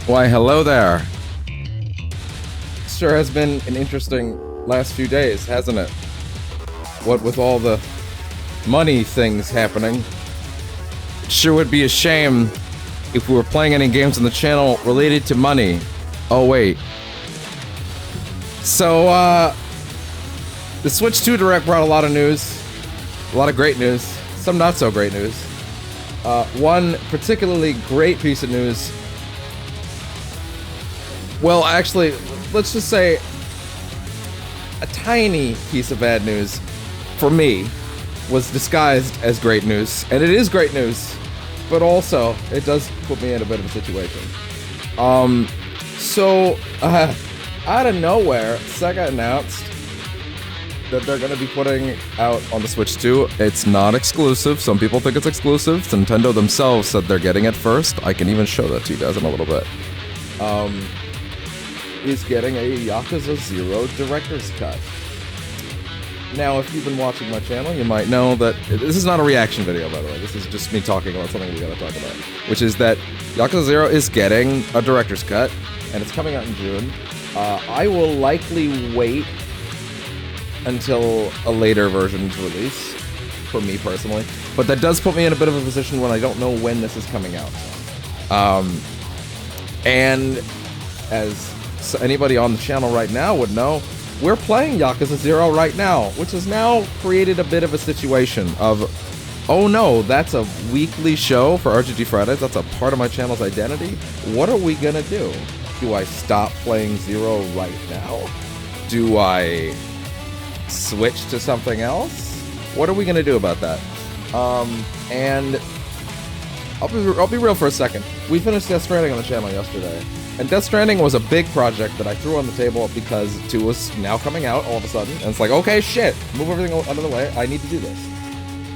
Why, hello there. Sure has been an interesting last few days, hasn't it? What with all the money things happening. It sure would be a shame if we were playing any games on the channel related to money. Oh, wait. So, the Switch 2 Direct brought a lot of news. A lot of great news. Some not so great news. One particularly great piece of news. Well, actually, let's just say a tiny piece of bad news for me was disguised as great news. And it is great news, but also it does put me in a bit of a situation. Out of nowhere, Sega announced that they're going to be putting out on the Switch 2. It's not exclusive. Some people think it's exclusive. Nintendo themselves said they're getting it first. I can even show that to you guys in a little bit. Is getting a Yakuza 0 Director's Cut. Now, if you've been watching my channel, you might know that this is not a reaction video, by the way. This is just me talking about something we gotta talk about, which is that Yakuza 0 is getting a Director's Cut, and it's coming out in June. I will likely wait until a later version's release, for me personally, but that does put me in a bit of a position when I don't know when this is coming out. And as anybody on the channel right now would know, we're playing Yakuza 0 right now, which has now created a bit of a situation of, oh no, that's a weekly show for RGG Fridays, that's a part of my channel's identity. What are we gonna do? Do I stop playing 0 right now? Do I switch to something else? What are we gonna do about that? And I'll be real for a second. We finished Death Stranding on the channel yesterday. And Death Stranding was a big project that I threw on the table because 2 was now coming out all of a sudden. And it's like, okay, shit, move everything out of the way. I need to do this.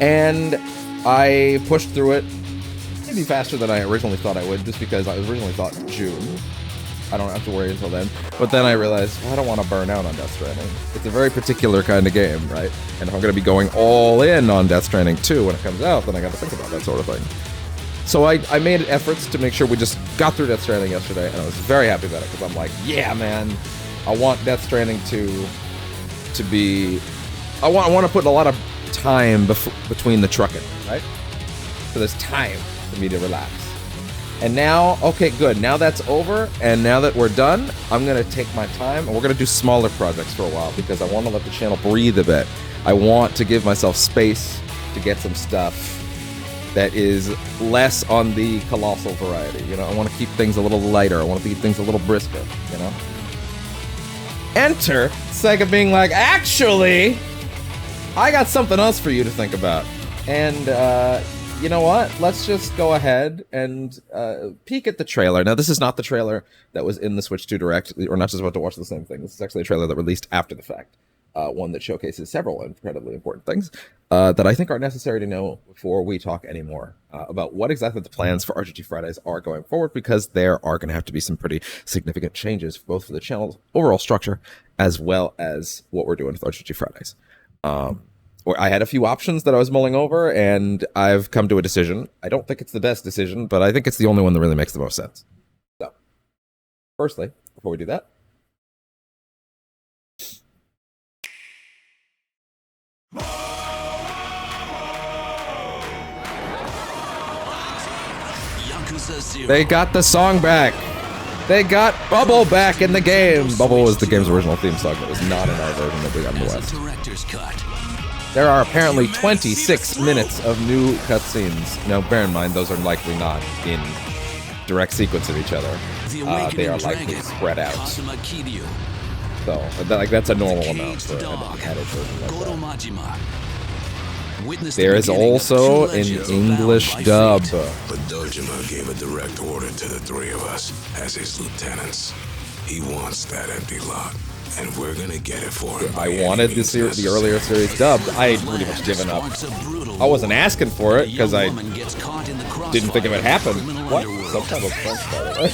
And I pushed through it maybe faster than I originally thought I would, just because I originally thought June. I don't have to worry until then. But then I realized, well, I don't want to burn out on Death Stranding. It's a very particular kind of game, right? And if I'm going to be going all in on Death Stranding 2 when it comes out, then I got to think about that sort of thing. So I made efforts to make sure we just got through Death Stranding yesterday, and I was very happy about it, because I'm like, yeah, man, I want Death Stranding to be... I want to put a lot of time between the trucking, right? So there's time for me to relax. And now, okay, good, now that's over, and now that we're done, I'm going to take my time, and we're going to do smaller projects for a while, because I want to let the channel breathe a bit. I want to give myself space to get some stuff that is less on the colossal variety, you know? I want to keep things a little lighter. I want to keep things a little brisker, you know? Enter Sega being like, actually, I got something else for you to think about. And, you know what? Let's just go ahead and peek at the trailer. Now, this is not the trailer that was in the Switch 2 Direct. We're not just about to watch the same thing. This is actually a trailer that released after the fact. One that showcases several incredibly important things that I think are necessary to know before we talk anymore about what exactly the plans for RGG Fridays are going forward, because there are going to have to be some pretty significant changes, both for the channel's overall structure as well as what we're doing with RGG Fridays. I had a few options that I was mulling over, and I've come to a decision. I don't think it's the best decision, but I think it's the only one that really makes the most sense. So, firstly, before we do that, they got the song back. They got Bubble back in the game. Bubble was the game's original theme song that was not in our version that we got in the West. There are apparently 26 minutes of new cutscenes. Now, bear in mind, those are likely not in direct sequence of each other. They are likely spread out. So, that's a normal amount for an added version like that. There is also an English dub. But Dojima gave a direct order to the 3 of us as his lieutenants. He wants that empty lot, and we're gonna get it for him. I wanted the earlier series dubbed. I had pretty much given up. I wasn't asking for it because I didn't think it would happen. What? Subtitles French, by the way.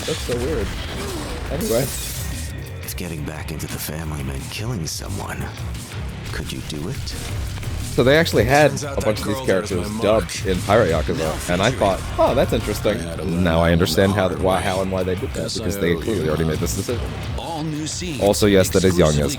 That's so weird. Anyway. If getting back into the family meant killing someone, could you do it? So they actually had a bunch of these characters dubbed in Pirate Yakuza, and I thought, oh, that's interesting. Now I understand how and why they did that, because they clearly already made this decision. Also, yes, that is young as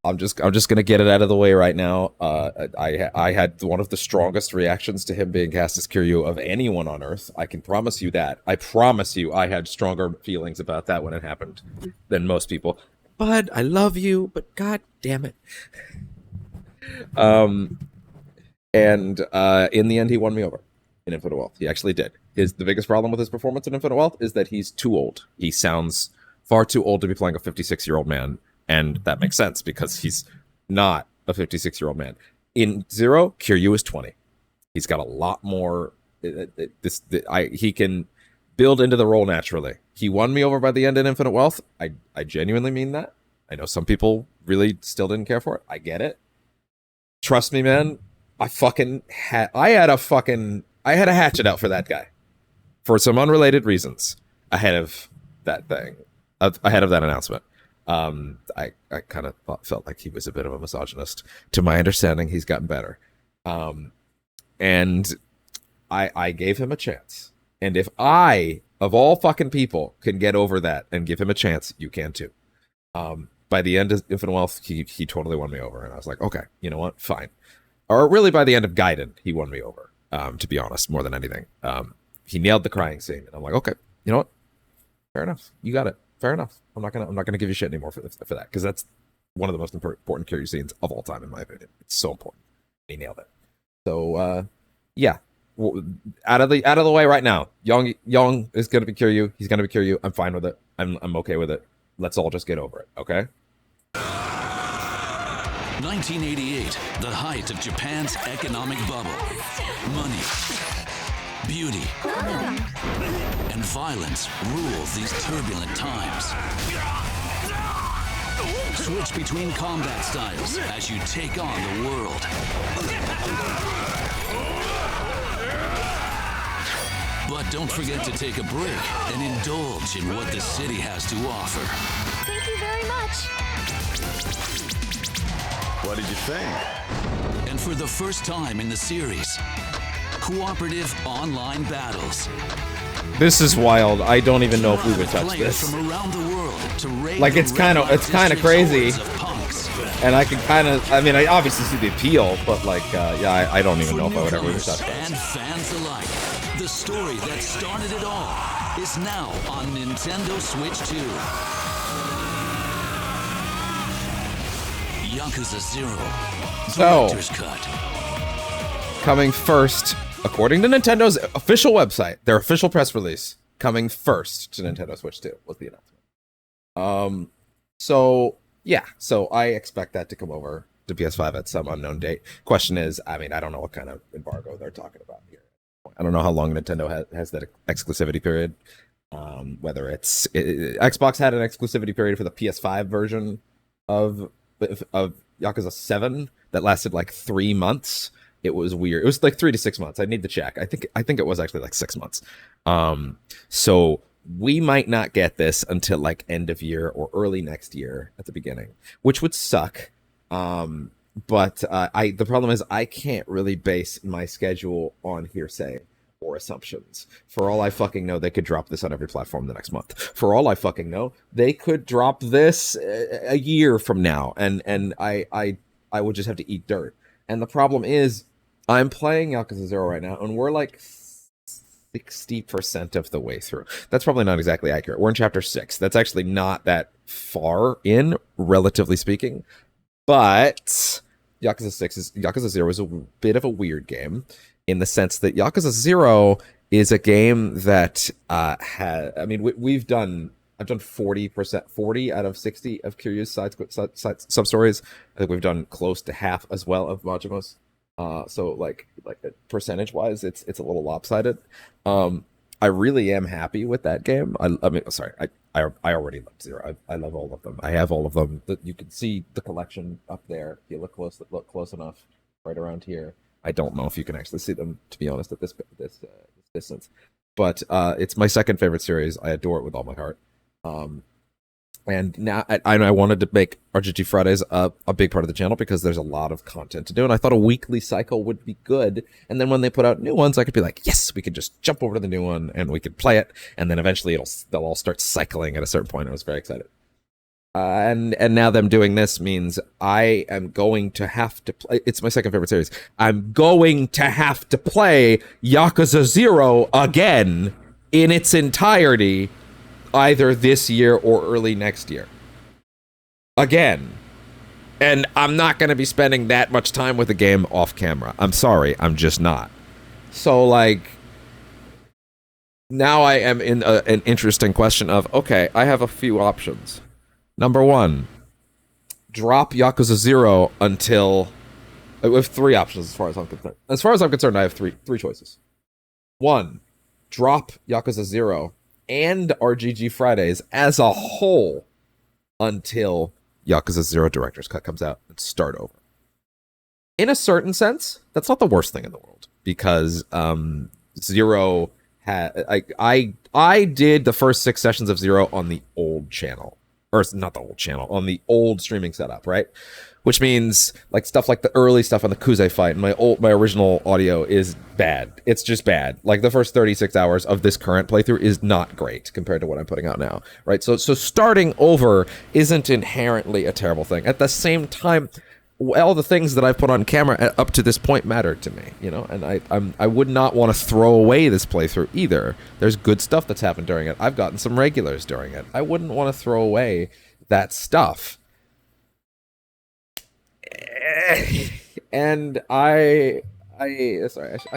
I'm just gonna get it out of the way right now. I had one of the strongest reactions to him being cast as Kiryu of anyone on Earth. I can promise you that. I promise you, I had stronger feelings about that when it happened than most people. Bud, I love you, but god damn it. And in the end, he won me over in Infinite Wealth. He actually did. The biggest problem with his performance in Infinite Wealth is that he's too old. He sounds far too old to be playing a 56-year-old man. And that makes sense because he's not a 56-year-old man. In Zero, Kiryu is 20. He's got a lot more. He can build into the role naturally. He won me over by the end in Infinite Wealth. I genuinely mean that. I know some people really still didn't care for it. I get it. Trust me, man. I had a hatchet out for that guy for some unrelated reasons ahead of that announcement. I kind of felt like he was a bit of a misogynist. To my understanding, he's gotten better. And I gave him a chance. And if I, of all fucking people, can get over that and give him a chance, you can too. By the end of Infinite Wealth, he totally won me over. And I was like, okay, you know what? Fine. Or really by the end of Gaiden, he won me over, to be honest, more than anything. He nailed the crying scene. And I'm like, okay, you know what? Fair enough. You got it. Fair enough. I'm not gonna give you shit anymore for that, because that's one of the most important Kiryu scenes of all time, in my opinion. It's so important. He nailed it. So yeah, out of the way right now. Young is gonna be Kiryu. He's gonna be Kiryu. I'm fine with it. I'm okay with it. Let's all just get over it. Okay. 1988, the height of Japan's economic bubble. Money, beauty, and violence rules these turbulent times. Switch between combat styles as you take on the world. But don't forget to take a break and indulge in what the city has to offer. Thank you very much. What did you think? And for the first time in the series, cooperative online battles. This is wild. I don't even know if we would touch this. From around the world to like it's kind of crazy. And I can I obviously see the appeal, but like yeah, I don't even know if I would ever touch that. And fans alike, the story that started it all is now on Nintendo Switch 2. Yakuza 0 Director's Cut. Coming first, according to Nintendo's official website, their official press release, coming first to Nintendo Switch 2 was the announcement. So yeah, so I expect that to come over to PS5 at some unknown date. Question is, I don't know what kind of embargo they're talking about here. I don't know how long Nintendo has that exclusivity period. Whether it's Xbox had an exclusivity period for the PS5 version of Yakuza 7 that lasted like 3 months. It was weird. It was like 3 to 6 months. I need to check. I think it was actually like 6 months. So we might not get this until like end of year or early next year at the beginning, which would suck. But the problem is I can't really base my schedule on hearsay or assumptions. For all I fucking know, they could drop this on every platform the next month. For all I fucking know, they could drop this a year from now, and I would just have to eat dirt. And the problem is, I'm playing Yakuza 0 right now, and we're like 60% of the way through. That's probably not exactly accurate. We're in chapter 6. That's actually not that far in, relatively speaking. But Yakuza 0 is a bit of a weird game in the sense that Yakuza 0 is a game that I've done 40 out of 60 of Kiryu's side sub-stories. I think we've done close to half as well of Majima's. So like percentage wise, it's a little lopsided. I really am happy with that game. I already love 0. I love all of them. I have all of them. You can see the collection up there. If you look close enough, right around here. I don't know if you can actually see them, to be honest, at this distance. But it's my second favorite series. I adore it with all my heart. And now I wanted to make RGG Fridays a big part of the channel because there's a lot of content to do. And I thought a weekly cycle would be good. And then when they put out new ones, I could be like, yes, we could just jump over to the new one and we could play it. And then eventually they'll all start cycling at a certain point. I was very excited. And now them doing this means I am going to have to play. It's my second favorite series. I'm going to have to play Yakuza 0 again in its entirety, either this year or early next year. Again. And I'm not going to be spending that much time with the game off camera. I'm sorry, I'm just not. So, like, now I am in an interesting question of, okay, I have a few options. Number one, drop Yakuza 0 until... We have three options as far as I'm concerned. As far as I'm concerned, I have three choices. One, drop Yakuza 0 and RGG Fridays as a whole until Yakuza 0 Director's Cut comes out and start over. In a certain sense, that's not the worst thing in the world, because Zero had... I did the first 6 sessions of Zero on the old channel. Or not the old channel, on the old streaming setup, right? Which means like stuff like the early stuff on the Kuze fight and my original audio is bad. It's just bad. Like the first 36 hours of this current playthrough is not great compared to what I'm putting out now, right? So starting over isn't inherently a terrible thing. At the same time, all the things that I've put on camera up to this point matter to me, you know, and I would not want to throw away this playthrough either. There's good stuff that's happened during it. I've gotten some regulars during it. I wouldn't want to throw away that stuff. And sorry, I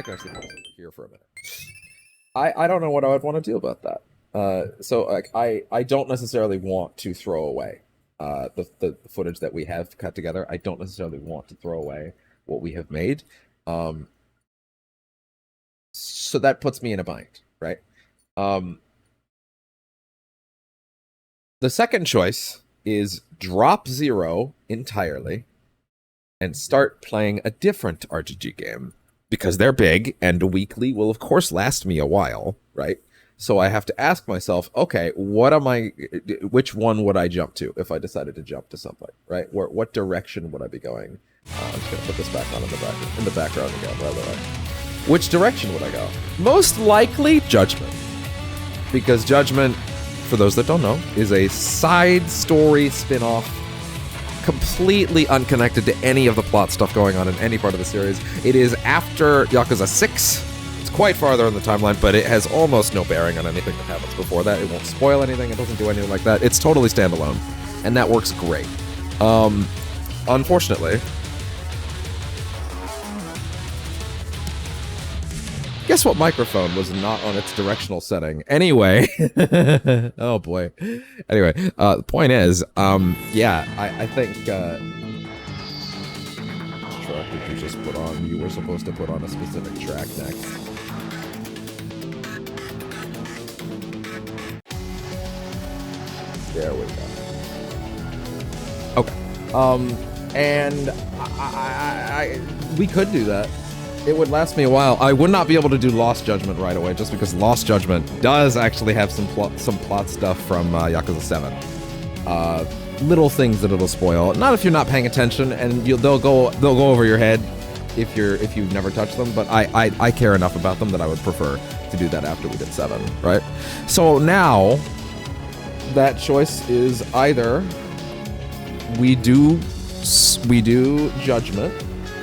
can actually pause over here for a minute. I don't know what I would want to do about that. So like I don't necessarily want to throw away the footage that we have cut together. I don't necessarily want to throw away what we have made. So that puts me in a bind, right? The second choice is drop Zero entirely and start playing a different RGG game, because they're big and a weekly will of course last me a while, right? So I have to ask myself, okay, which one would I jump to if I decided to jump to something, right? What direction would I be going? I'm just gonna put this back on in the background again, by the way. Which direction would I go? Most likely Judgment, because Judgment, for those that don't know, is a side story spin-off, completely unconnected to any of the plot stuff going on in any part of the series. It is after Yakuza 6. It's quite farther in the timeline, but it has almost no bearing on anything that happens before that. It won't spoil anything. It doesn't do anything like that. It's totally standalone, and that works great. Unfortunately, guess what microphone was not on its directional setting? Anyway. Oh boy. Anyway, the point is, yeah, I think, which track did you just put on? You were supposed to put on a specific track next. There we go. Okay. And we could do that. It would last me a while. I would not be able to do Lost Judgment right away, just because Lost Judgment does actually have some plot stuff from Yakuza 7. Little things that it'll spoil. Not if you're not paying attention, and they'll go over your head if you've never touched them. But I care enough about them that I would prefer to do that after we did 7, right? So now that choice is either we do Judgment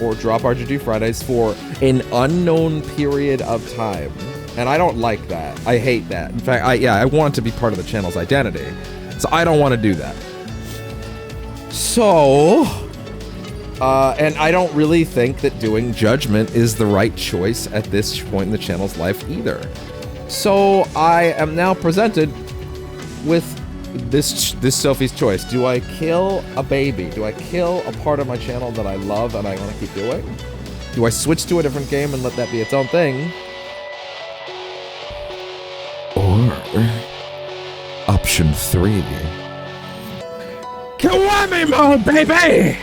or drop RGG Fridays for an unknown period of time. And I don't like that. I hate that. In fact, I want it to be part of the channel's identity. So I don't want to do that. So, and I don't really think that doing Judgment is the right choice at this point in the channel's life either. So I am now presented with this Sophie's choice. Do I kill a baby? Do I kill a part of my channel that I love and I want to keep doing? Do I switch to a different game and let that be its own thing? Or option 3, Kiwami mode, baby!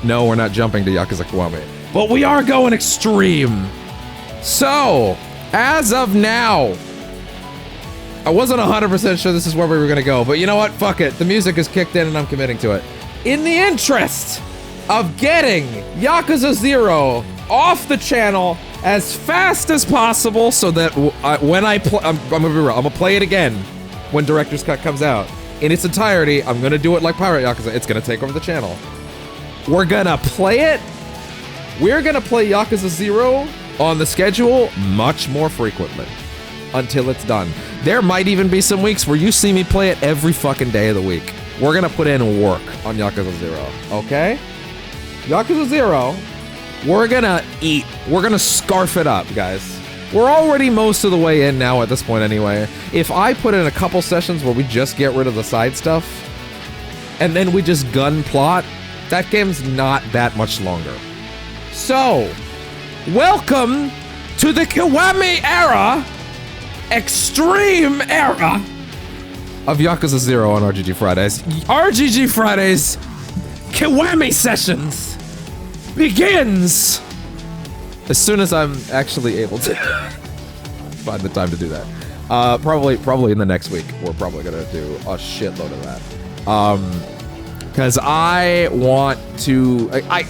No, we're not jumping to Yakuza Kiwami, but we are going extreme. So, as of now, I wasn't 100% sure this is where we were gonna go, but you know what? Fuck it. The music is kicked in and I'm committing to it. In the interest of getting Yakuza 0 off the channel as fast as possible so that when I play, I'm gonna be real, I'm gonna play it again when Director's Cut comes out. In its entirety, I'm gonna do it like Pirate Yakuza. It's gonna take over the channel. We're gonna play it. We're gonna play Yakuza 0 on the schedule much more frequently until it's done. There might even be some weeks where you see me play it every fucking day of the week. We're gonna put in work on Yakuza 0, okay? Yakuza 0, we're gonna eat. We're gonna scarf it up, guys. We're already most of the way in now at this point anyway. If I put in a couple sessions where we just get rid of the side stuff, and then we just gun plot, that game's not that much longer. So, welcome to the Kiwami era, extreme era, of Yakuza 0 on RGG Fridays. RGG Fridays Kiwami Sessions begins as soon as I'm actually able to find the time to do that. Probably in the next week. We're probably gonna do a shitload of that. Because I want to.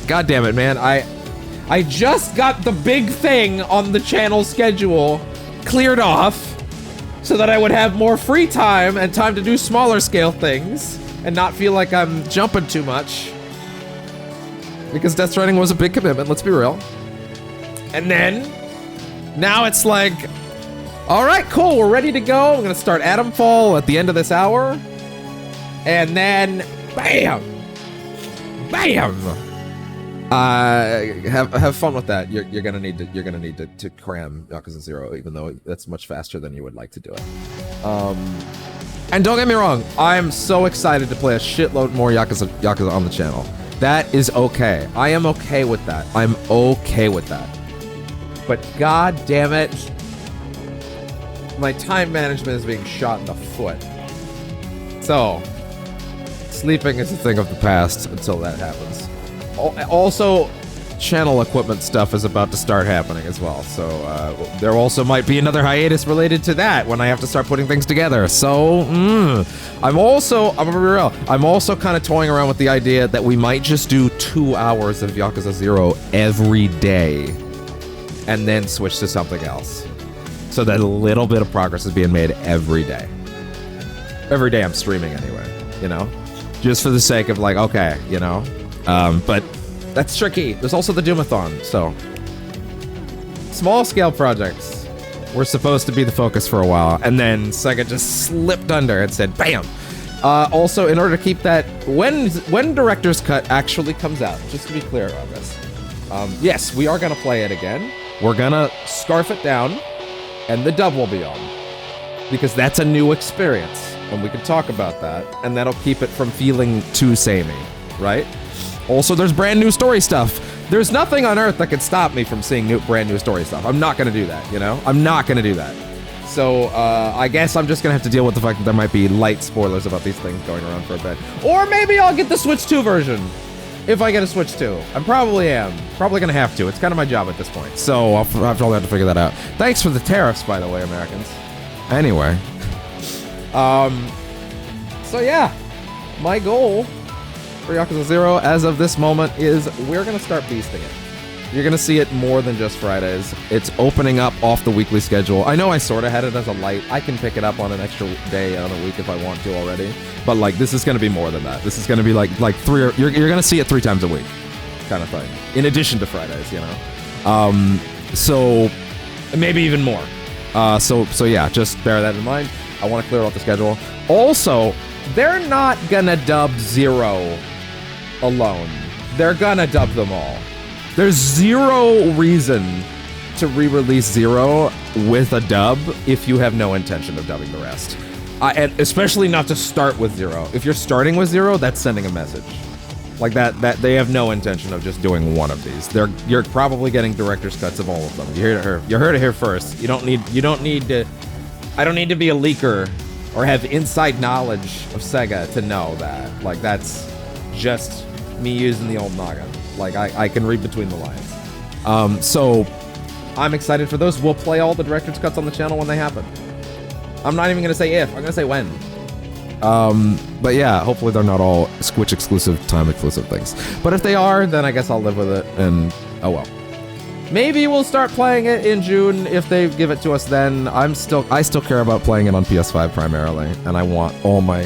God damn it, man! I just got the big thing on the channel schedule cleared off, so that I would have more free time and time to do smaller scale things and not feel like I'm jumping too much. Because Death Stranding was a big commitment, let's be real. And then, now it's like, all right, cool, we're ready to go. I'm gonna start Atomfall at the end of this hour. And then, bam! Bam! Have fun with that. You're gonna need to cram Yakuza 0, even though that's much faster than you would like to do it. And don't get me wrong, I'm so excited to play a shitload more Yakuza on the channel. That is okay. I am okay with that. I'm okay with that. But god damn it, my time management is being shot in the foot. So, sleeping is a thing of the past until that happens. Also, channel equipment stuff is about to start happening as well, so there also might be another hiatus related to that when I have to start putting things together. So, I'm gonna be real, I'm also kind of toying around with the idea that we might just do 2 hours of Yakuza 0 every day, and then switch to something else. So that a little bit of progress is being made every day. Every day I'm streaming anyway, you know? Just for the sake of like, okay, you know? But that's tricky. There's also the Doomathon, so. Small scale projects were supposed to be the focus for a while, and then Sega just slipped under and said, bam! Also, in order to keep that, when Director's Cut actually comes out, just to be clear on this, yes, we are gonna play it again. We're gonna scarf it down, and the dub will be on. Because that's a new experience, and we can talk about that, and that'll keep it from feeling too samey, right? Also, there's brand new story stuff. There's nothing on earth that could stop me from seeing brand new story stuff. I'm not gonna do that, you know? I'm not gonna do that. So, I guess I'm just gonna have to deal with the fact that there might be light spoilers about these things going around for a bit. Or maybe I'll get the Switch 2 version. If I get a Switch 2. I probably am. Probably gonna have to. It's kind of my job at this point. So, I'll probably have to figure that out. Thanks for the tariffs, by the way, Americans. Anyway. So yeah. My goal for Yakuza 0 as of this moment is we're gonna start beasting it. You're gonna see it more than just Fridays. It's opening up off the weekly schedule. I know I sort of had it as a light. I can pick it up on an extra day on a week if I want to already. But like, this is gonna be more than that. This is gonna be like three. You're gonna see it 3 times a week, kind of thing. In addition to Fridays, you know. So maybe even more. So yeah, just bear that in mind. I want to clear out the schedule. Also, they're not gonna dub 0 alone. They're gonna dub them all. There's zero reason to re-release 0 with a dub if you have no intention of dubbing the rest. And especially not to start with 0. If you're starting with 0, that's sending a message. Like that they have no intention of just doing one of these. You're probably getting director's cuts of all of them. You heard it here first. You don't need to. I don't need to be a leaker or have inside knowledge of Sega to know that. Like, that's just me using the old noggin. Like, I can read between the lines. So I'm excited for those. We'll play all the director's cuts on the channel when they happen. I'm not even gonna say if. I'm gonna say when. But yeah, hopefully they're not all Switch exclusive, time exclusive things. But if they are, then I guess I'll live with it. And oh well. Maybe we'll start playing it in June if they give it to us then. I still care about playing it on PS5 primarily, and I want all my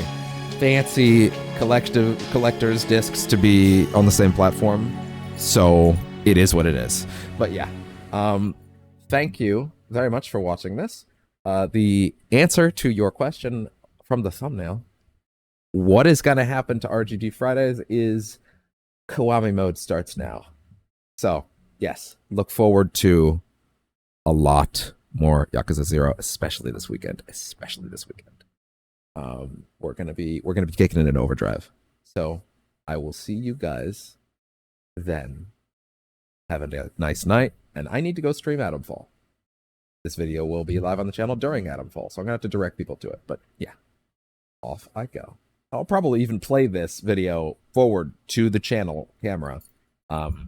fancy collector's discs to be on the same platform. So it is what it is. But yeah. Thank you very much for watching this. The answer to your question from the thumbnail, what is going to happen to RGG Fridays, is Kiwami mode starts now. So, yes, look forward to a lot more Yakuza 0, especially this weekend. We're gonna be kicking it in overdrive. So, I will see you guys then. Have a nice night, and I need to go stream Atomfall. This video will be live on the channel during Atomfall, so I'm gonna have to direct people to it. But yeah, off I go. I'll probably even play this video forward to the channel camera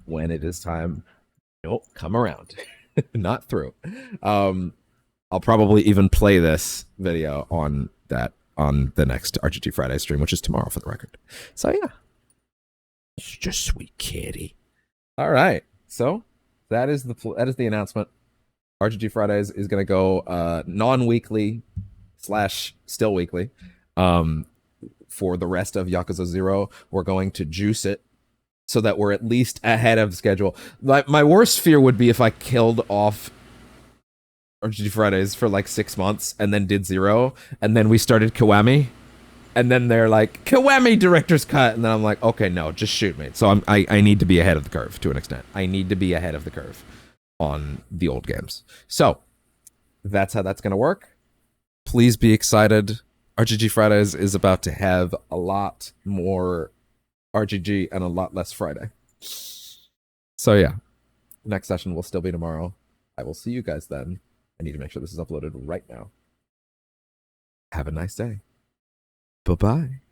when it is time. Nope, come around, not through. I'll probably even play this video on the next RGG Friday stream, which is tomorrow for the record. So yeah, it's just sweet kitty. All right, so that is the announcement. RGG Fridays is going to go non-weekly / still weekly. For the rest of Yakuza 0, we're going to juice it so that we're at least ahead of schedule. My worst fear would be if I killed off RGG Fridays for like 6 months and then did 0, and then we started Kiwami, and then they're like, Kiwami director's cut, and then I'm like, okay, no, just shoot me. So I need to be ahead of the curve to an extent. I need to be ahead of the curve on the old games. So that's how that's going to work. Please be excited. RGG Fridays is about to have a lot more RGG and a lot less Friday. So yeah, next session will still be tomorrow. I will see you guys then. I need to make sure this is uploaded right now. Have a nice day. Bye-bye.